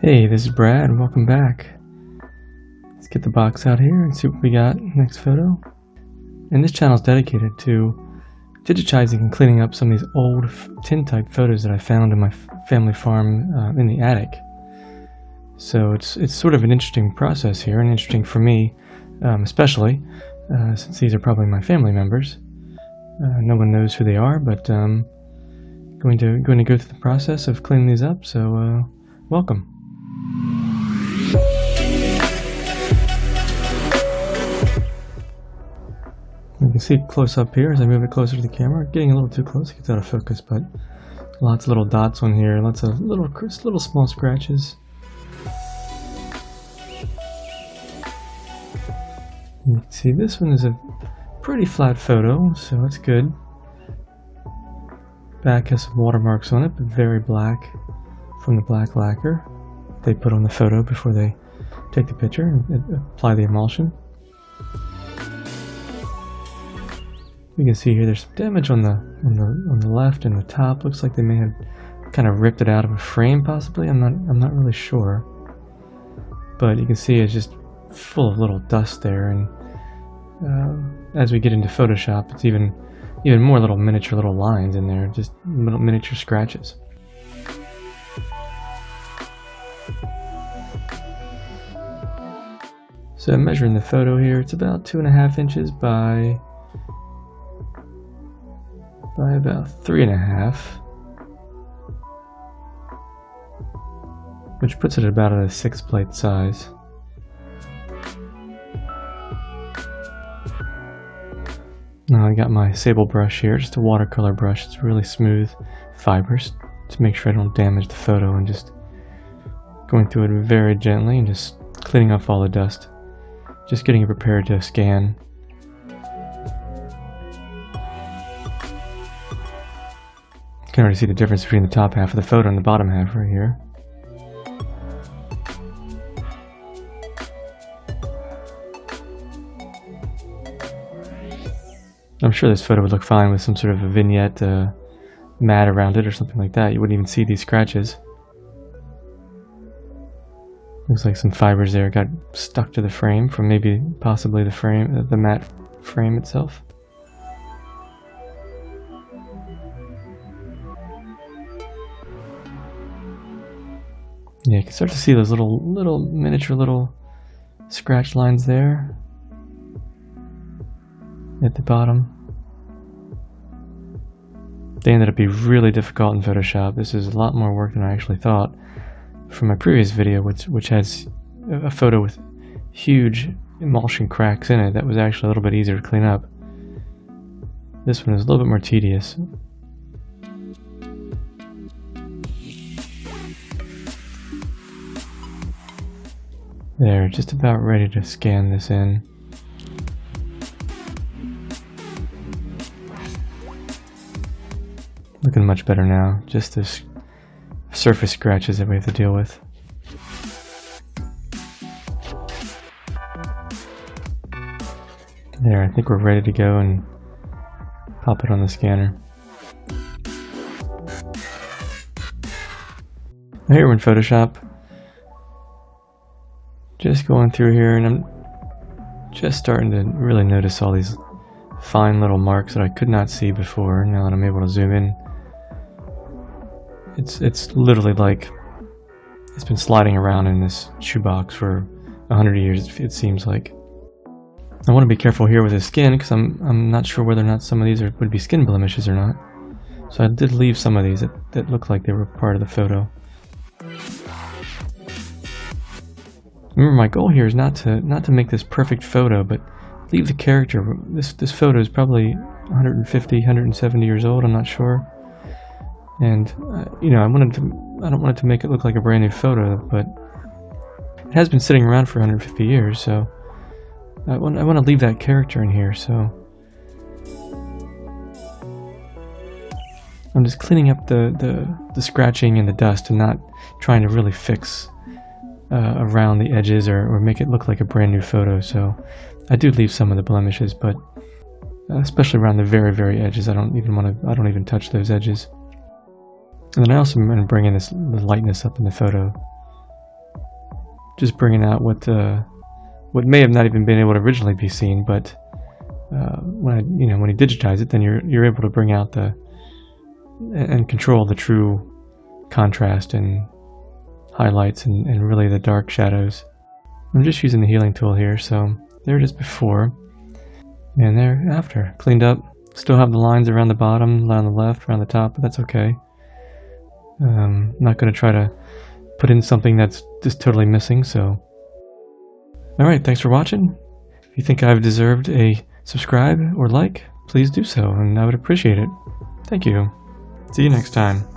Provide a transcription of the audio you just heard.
Hey, this is Brad, and welcome back. Let's get the box out here and see what we got next photo. And this channel is dedicated to digitizing and cleaning up some of these old tintype photos that I found in my family farm in the attic. So it's sort of an interesting process here, and interesting for me, especially since these are probably my family members. No one knows who they are, but going to go through the process of cleaning these up. So welcome. You can see it close up here as I move it closer to the camera. Getting a little too close, it gets out of focus, but lots of little dots on here, lots of little small scratches. You can see this one is a pretty flat photo, so that's good. Back has some watermarks on it, but very black from the black lacquer they put on the photo before they take the picture and apply the emulsion. You can see here there's some damage on the left and the top. Looks like they may have kind of ripped it out of a frame, possibly. I'm not really sure, but you can see it's just full of little dust there. And as we get into Photoshop, it's even more little miniature little lines in there, just little miniature scratches. So I'm measuring the photo here. It's about 2.5 inches by about 3.5, which puts it about at a 6-plate size. Now I got my sable brush here, just a watercolor brush. It's really smooth fibers to make sure I don't damage the photo, and just going through it very gently and just cleaning off all the dust. Just getting it prepared to scan. You can already see the difference between the top half of the photo and the bottom half right here. I'm sure this photo would look fine with some sort of a vignette mat around it or something like that. You wouldn't even see these scratches. Looks like some fibers there got stuck to the frame from possibly the frame, the matte frame itself. Yeah, you can start to see those little miniature scratch lines there at the bottom. They ended up being really difficult in Photoshop. This is a lot more work than I actually thought. From my previous video, which has a photo with huge emulsion cracks in it, that was actually a little bit easier to clean up. This one is a little bit more tedious. There, just about ready to scan this in. Looking much better now. Just this surface scratches that we have to deal with. There, I think we're ready to go and pop it on the scanner. Here we're in Photoshop. Just going through here, and I'm just starting to really notice all these fine little marks that I could not see before. Now that I'm able to zoom in, it's literally like it's been sliding around in this shoebox for 100 years, it seems like. I want to be careful here with the skin, because I'm not sure whether or not some of these would be skin blemishes or not. So I did leave some of these that looked like they were part of the photo. Remember, my goal here is not to make this perfect photo, but leave the character. This photo is probably 150, 170 years old. I'm not sure. And I don't want it to make it look like a brand new photo, but it has been sitting around for 150 years, so I want to leave that character in here. So I'm just cleaning up the scratching and the dust, and not trying to really fix around the edges or make it look like a brand new photo. So I do leave some of the blemishes, but especially around the very edges, I don't even touch those edges. And then I also am bringing the lightness up in the photo. Just bringing out what may have not even been able to originally be seen, but when you digitize it, then you're able to bring out and control the true contrast and highlights and really the dark shadows. I'm just using the healing tool here, so there it is before, and there after. Cleaned up. Still have the lines around the bottom, around the left, around the top, but that's okay. I'm not going to try to put in something that's just totally missing, so. Alright, thanks for watching. If you think I've deserved a subscribe or like, please do so, and I would appreciate it. Thank you. See you next time.